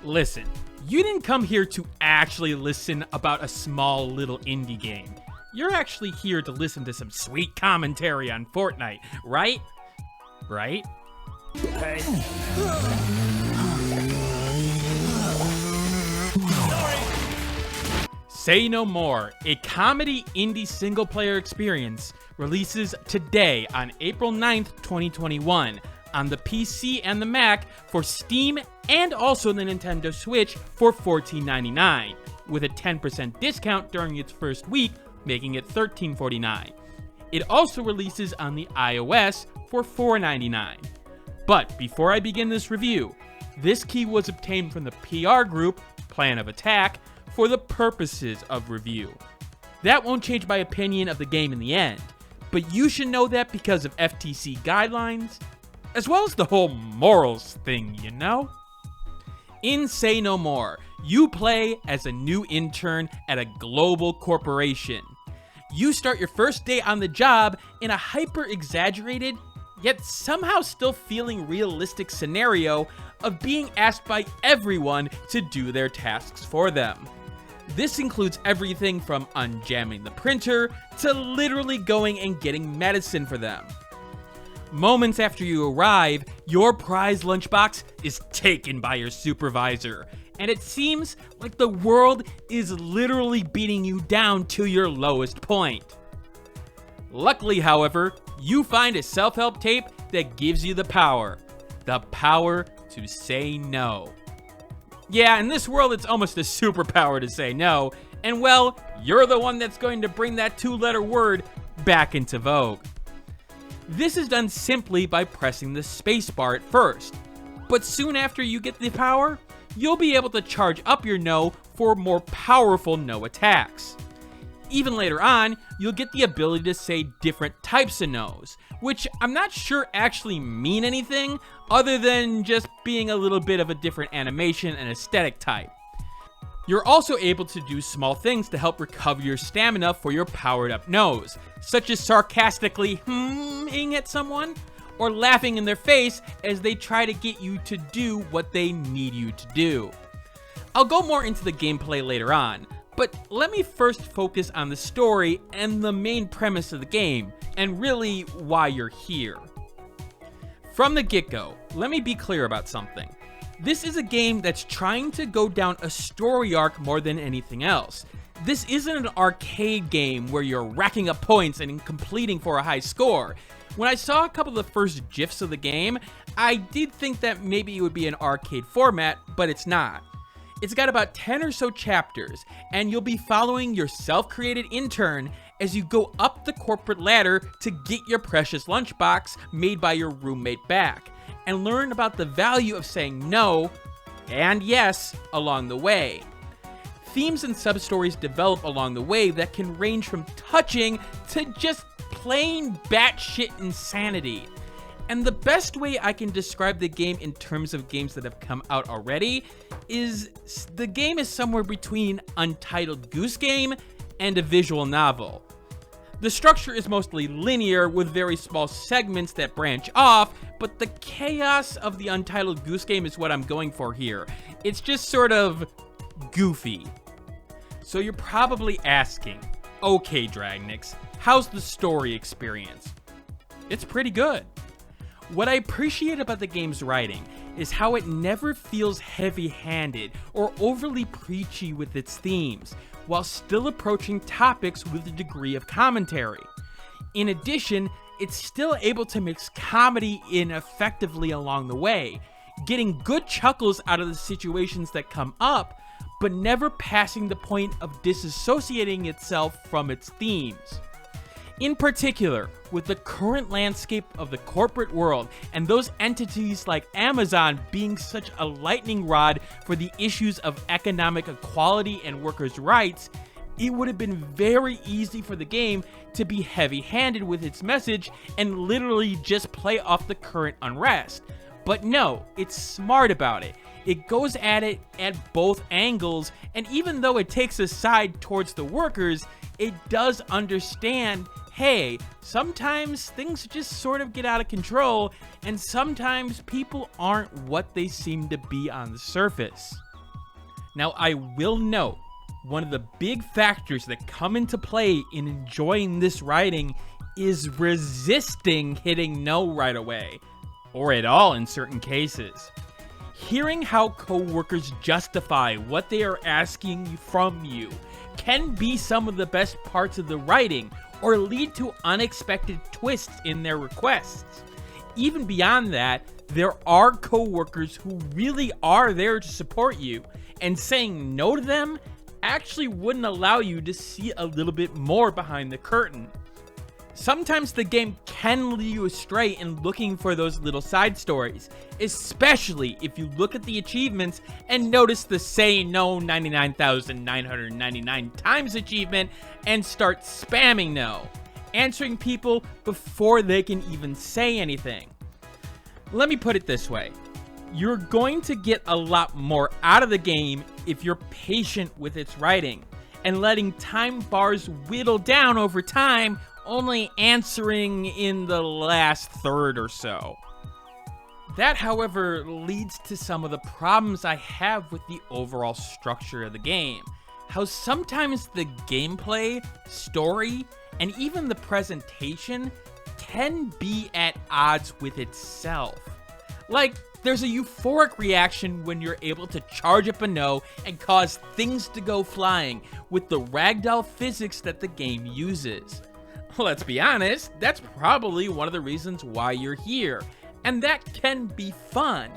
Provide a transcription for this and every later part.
Listen, you didn't come here to actually listen about a small little indie game. You're actually here to listen to some sweet commentary on Fortnite, right? Right? Hey. Say No More, a comedy indie single-player experience, releases today on April 9th, 2021 on the PC and the Mac for Steam and also the Nintendo Switch for $14.99, with a 10% discount during its first week, making it $13.49. It also releases on the iOS for $4.99. But before I begin this review, this key was obtained from the PR group, Plan of Attack, for the purposes of review. That won't change my opinion of the game in the end, but you should know that because of FTC guidelines, as well as the whole morals thing, you know? In Say No More, you play as a new intern at a global corporation. You start your first day on the job in a hyper-exaggerated, yet somehow still feeling realistic scenario of being asked by everyone to do their tasks for them. This includes everything from unjamming the printer to literally going and getting medicine for them. Moments after you arrive, your prize lunchbox is taken by your supervisor, and it seems like the world is literally beating you down to your lowest point. Luckily, however, you find a self-help tape that gives you the power to say no. Yeah, in this world, it's almost a superpower to say no, and well, you're the one that's going to bring that two-letter word back into vogue. This is done simply by pressing the spacebar at first, but soon after you get the power, you'll be able to charge up your no for more powerful no attacks. Even later on, you'll get the ability to say different types of no's, which I'm not sure actually mean anything other than just being a little bit of a different animation and aesthetic type. You're also able to do small things to help recover your stamina for your powered up no's, such as sarcastically hmming at someone, or laughing in their face as they try to get you to do what they need you to do. I'll go more into the gameplay later on, but let me first focus on the story and the main premise of the game, and really why you're here. From the get-go, let me be clear about something. This is a game that's trying to go down a story arc more than anything else. This isn't an arcade game where you're racking up points and completing for a high score. When I saw a couple of the first GIFs of the game, I did think that maybe it would be an arcade format, but it's not. It's got about 10 or so chapters, and you'll be following your self-created intern as you go up the corporate ladder to get your precious lunchbox made by your roommate back, and learn about the value of saying no and yes along the way. Themes and sub-stories develop along the way that can range from touching to just plain batshit insanity. And the best way I can describe the game in terms of games that have come out already is the game is somewhere between Untitled Goose Game and a visual novel. The structure is mostly linear with very small segments that branch off, but the chaos of the Untitled Goose Game is what I'm going for here. It's just sort of goofy. So you're probably asking, okay Dragnix, how's the story experience? It's pretty good. What I appreciate about the game's writing is how it never feels heavy-handed or overly preachy with its themes, while still approaching topics with a degree of commentary. In addition, it's still able to mix comedy in effectively along the way, getting good chuckles out of the situations that come up, but never passing the point of disassociating itself from its themes. In particular, with the current landscape of the corporate world and those entities like Amazon being such a lightning rod for the issues of economic equality and workers' rights, it would have been very easy for the game to be heavy-handed with its message and literally just play off the current unrest. But no, it's smart about it. It goes at it at both angles, and even though it takes a side towards the workers, it does understand, hey, sometimes things just sort of get out of control, and sometimes people aren't what they seem to be on the surface. Now, I will note, one of the big factors that come into play in enjoying this writing is resisting hitting no right away, or at all in certain cases. Hearing how coworkers justify what they are asking from you can be some of the best parts of the writing, or lead to unexpected twists in their requests. Even beyond that, there are coworkers who really are there to support you, and saying no to them actually wouldn't allow you to see a little bit more behind the curtain. Sometimes the game can lead you astray in looking for those little side stories, especially if you look at the achievements and notice the Say No 99,999 times achievement and start spamming no, answering people before they can even say anything. Let me put it this way. You're going to get a lot more out of the game if you're patient with its writing, and letting time bars whittle down over time, only answering in the last third or so. That, however, leads to some of the problems I have with the overall structure of the game. How sometimes the gameplay, story, and even the presentation can be at odds with itself. Like, there's a euphoric reaction when you're able to charge up a no and cause things to go flying with the ragdoll physics that the game uses. Let's be honest, that's probably one of the reasons why you're here, and that can be fun.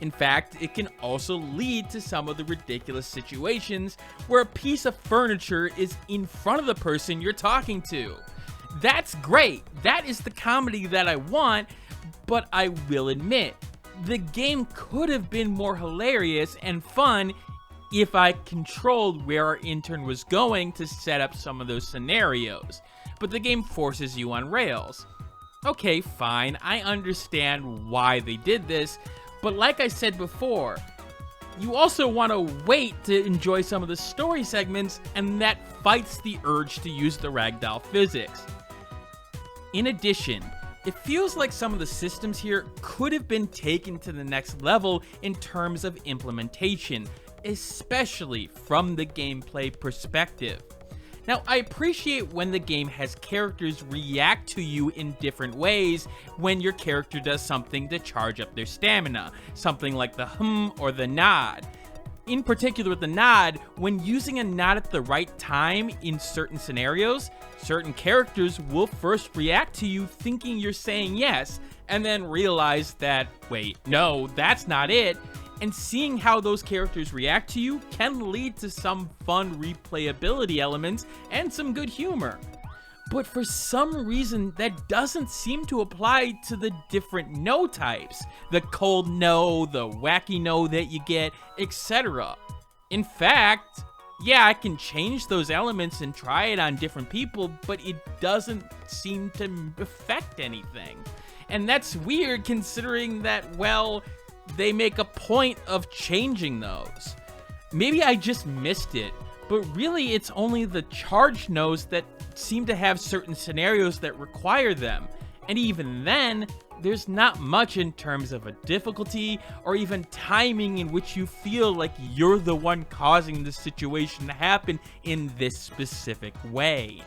In fact, it can also lead to some of the ridiculous situations where a piece of furniture is in front of the person you're talking to. That's great, that is the comedy that I want, but I will admit, the game could have been more hilarious and fun if I controlled where our intern was going to set up some of those scenarios, but the game forces you on rails. Okay, fine, I understand why they did this, but like I said before, you also want to wait to enjoy some of the story segments, and that fights the urge to use the ragdoll physics. In addition, it feels like some of the systems here could have been taken to the next level in terms of implementation, especially from the gameplay perspective. Now, I appreciate when the game has characters react to you in different ways when your character does something to charge up their stamina, something like the or the nod. In particular with the nod, when using a nod at the right time in certain scenarios, certain characters will first react to you thinking you're saying yes, and then realize that, wait, no, that's not it. And seeing how those characters react to you can lead to some fun replayability elements and some good humor. But for some reason, that doesn't seem to apply to the different no types. The cold no, the wacky no that you get, etc. In fact, yeah, I can change those elements and try it on different people, but it doesn't seem to affect anything. And that's weird considering that, well, they make a point of changing those. Maybe I just missed it, but really it's only the charged no's that seem to have certain scenarios that require them. And even then, there's not much in terms of a difficulty or even timing in which you feel like you're the one causing the situation to happen in this specific way.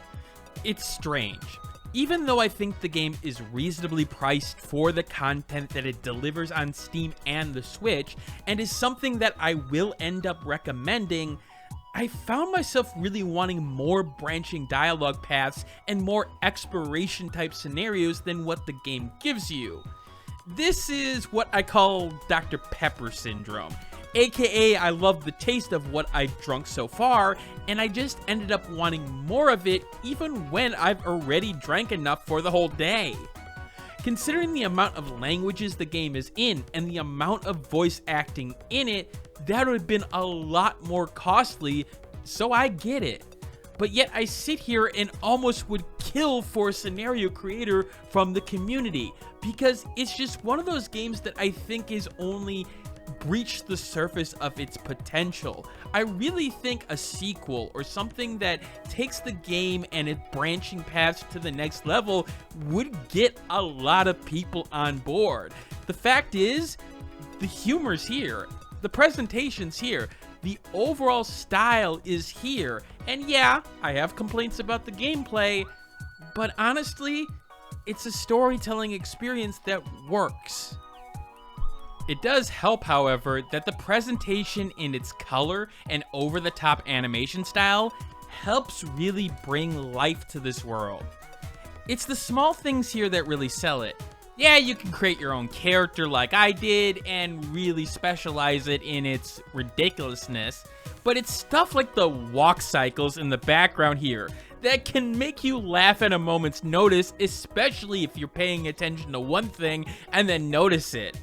It's strange. Even though I think the game is reasonably priced for the content that it delivers on Steam and the Switch, and is something that I will end up recommending, I found myself really wanting more branching dialogue paths and more exploration type scenarios than what the game gives you. This is what I call Dr. Pepper syndrome, aka I love the taste of what I've drunk so far, and I just ended up wanting more of it even when I've already drank enough for the whole day. Considering the amount of languages the game is in and the amount of voice acting in it, that would have been a lot more costly, so I get it. But yet I sit here and almost would kill for a scenario creator from the community, because it's just one of those games that I think is only breached the surface of its potential. I really think a sequel or something that takes the game and its branching paths to the next level would get a lot of people on board. The fact is, the humor's here. The presentation's here, the overall style is here, and yeah, I have complaints about the gameplay, but honestly, it's a storytelling experience that works. It does help, however, that the presentation in its color and over-the-top animation style helps really bring life to this world. It's the small things here that really sell it. Yeah, you can create your own character like I did and really specialize it in its ridiculousness, but it's stuff like the walk cycles in the background here that can make you laugh at a moment's notice, especially if you're paying attention to one thing and then notice it.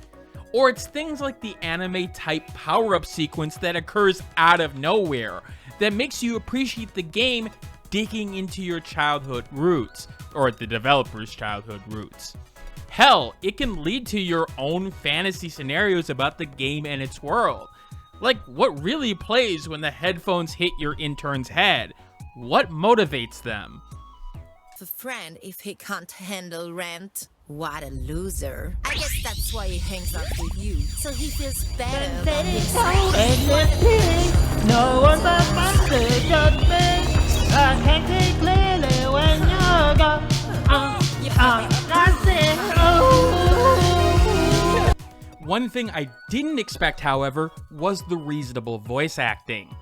Or it's things like the anime type power-up sequence that occurs out of nowhere that makes you appreciate the game digging into your childhood roots, or the developer's childhood roots. Hell, it can lead to your own fantasy scenarios about the game and its world. Like, what really plays when the headphones hit your intern's head? What motivates them? A friend if he can't handle rent. What a loser. I guess that's why he hangs out with you, so he feels better about himself. No one's a monster, just me. I can't see clearly when you're gone. One thing I didn't expect, however, was the reasonable voice acting.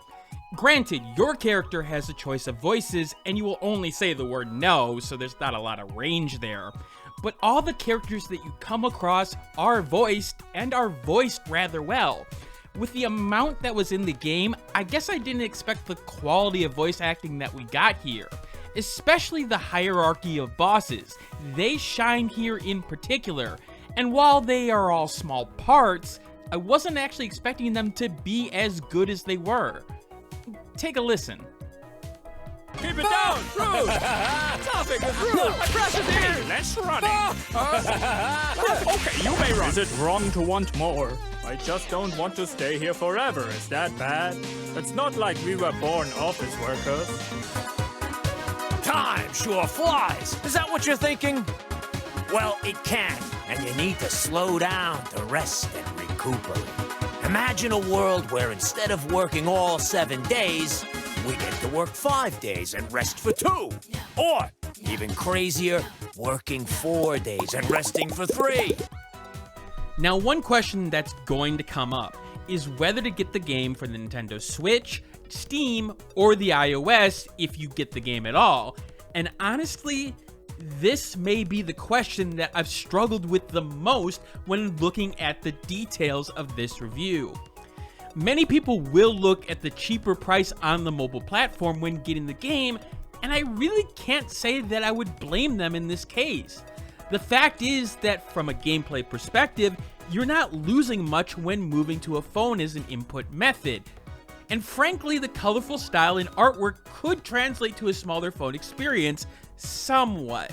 Granted, your character has a choice of voices, and you will only say the word no, so there's not a lot of range there. But all the characters that you come across are voiced, and are voiced rather well. With the amount that was in the game, I guess I didn't expect the quality of voice acting that we got here. Especially the hierarchy of bosses. They shine here in particular, and while they are all small parts, I wasn't actually expecting them to be as good as they were. Take a listen. Keep it down! Rude! Topic is rude! Aggressive here! Less running! Okay, you may run. Is it wrong to want more? I just don't want to stay here forever. Is that bad? It's not like we were born office workers. Time sure flies. Is that what you're thinking? Well, it can, and you need to slow down to rest and recuperate. Imagine a world where instead of working all 7 days, we get to work 5 days and rest for 2. Or, even crazier, working 4 days and resting for 3. Now, one question that's going to come up is whether to get the game for the Nintendo Switch, Steam, or the iOS if you get the game at all. And honestly, this may be the question that I've struggled with the most when looking at the details of this review. Many people will look at the cheaper price on the mobile platform when getting the game, and I really can't say that I would blame them in this case. The fact is that from a gameplay perspective, you're not losing much when moving to a phone as an input method. And frankly, the colorful style and artwork could translate to a smaller phone experience somewhat.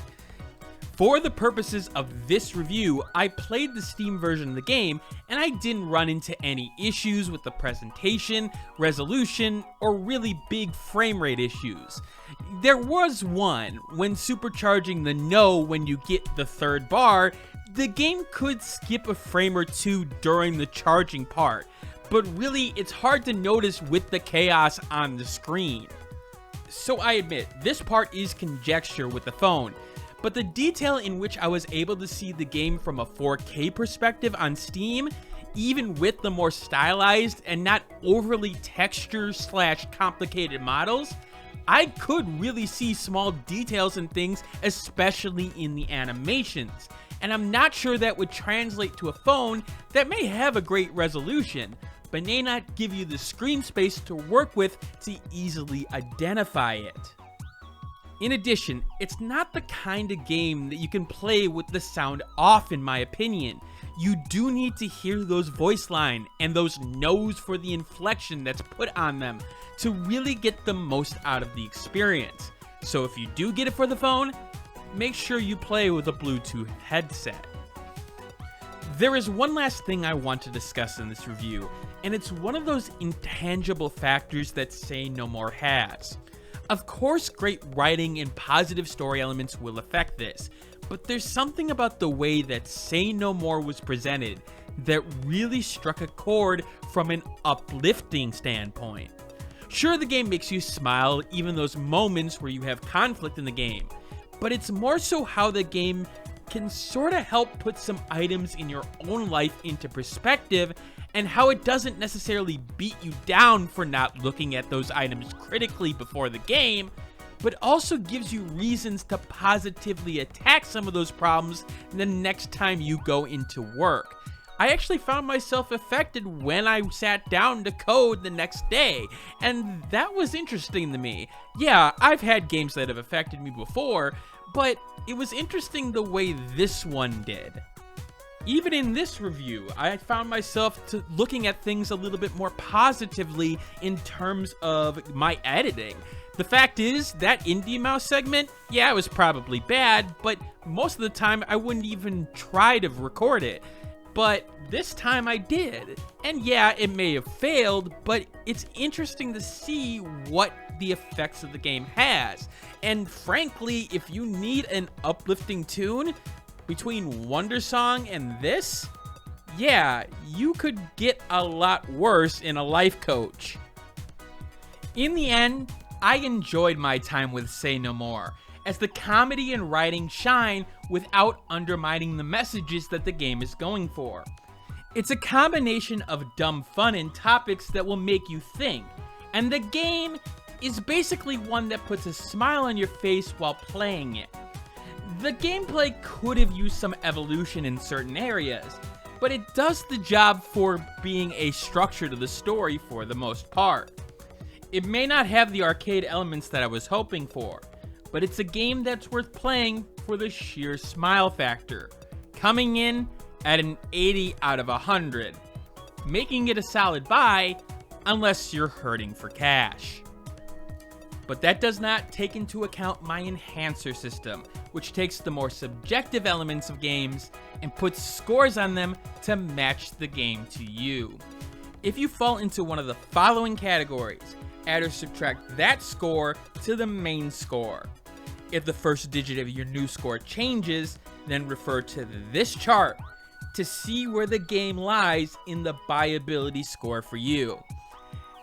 For the purposes of this review, I played the Steam version of the game, and I didn't run into any issues with the presentation, resolution, or really big frame rate issues. There was one, when supercharging the no when you get the third bar, the game could skip a frame or two during the charging part, but really it's hard to notice with the chaos on the screen. So I admit, this part is conjecture with the phone, but the detail in which I was able to see the game from a 4K perspective on Steam, even with the more stylized and not overly texture/complicated models, I could really see small details and things, especially in the animations. And I'm not sure that would translate to a phone that may have a great resolution, but may not give you the screen space to work with to easily identify it. In addition, it's not the kind of game that you can play with the sound off, in my opinion. You do need to hear those voice lines and those no's for the inflection that's put on them to really get the most out of the experience. So if you do get it for the phone, make sure you play with a Bluetooth headset. There is one last thing I want to discuss in this review, and it's one of those intangible factors that Say No More has. Of course, great writing and positive story elements will affect this, but there's something about the way that Say No More was presented that really struck a chord from an uplifting standpoint. Sure, the game makes you smile, even those moments where you have conflict in the game, but it's more so how the game can sort of help put some items in your own life into perspective, and how it doesn't necessarily beat you down for not looking at those items critically before the game, but also gives you reasons to positively attack some of those problems the next time you go into work. I actually found myself affected when I sat down to code the next day, and that was interesting to me. Yeah, I've had games that have affected me before, but it was interesting the way this one did. Even in this review, I found myself looking at things a little bit more positively in terms of my editing. The fact is, that Indie Mouse segment, yeah, it was probably bad, but most of the time I wouldn't even try to record it. But this time I did. And yeah, it may have failed, but it's interesting to see what the effects of the game has. And frankly, if you need an uplifting tune between Wonder Song and this, yeah, you could get a lot worse in a life coach. In the end, I enjoyed my time with Say No More, as the comedy and writing shine without undermining the messages that the game is going for. It's a combination of dumb fun and topics that will make you think, and the game is basically one that puts a smile on your face while playing it. The gameplay could have used some evolution in certain areas, but it does the job for being a structure to the story for the most part. It may not have the arcade elements that I was hoping for, but it's a game that's worth playing for the sheer smile factor, coming in at an 80 out of 100, making it a solid buy unless you're hurting for cash. But that does not take into account my enhancer system, which takes the more subjective elements of games and puts scores on them to match the game to you. If you fall into one of the following categories, add or subtract that score to the main score. If the first digit of your new score changes, then refer to this chart to see where the game lies in the buyability score for you.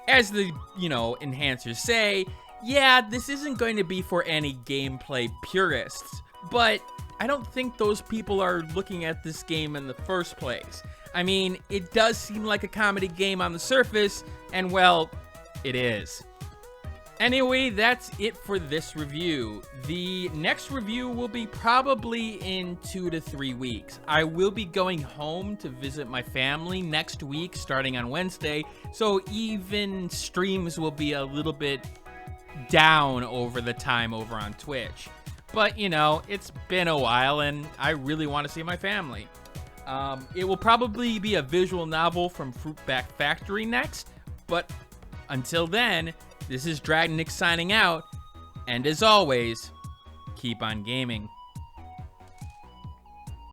As the, enhancers say, yeah, this isn't going to be for any gameplay purists, but I don't think those people are looking at this game in the first place. I mean, it does seem like a comedy game on the surface, and well, it is. Anyway, that's it for this review. The next review will be probably in 2 to 3 weeks. I will be going home to visit my family next week, starting on Wednesday, so even streams will be a little bit down over the time over on Twitch. But, it's been a while, and I really want to see my family. It will probably be a visual novel from Fruitback Factory next, but until then, this is Dragnix signing out, and as always, keep on gaming.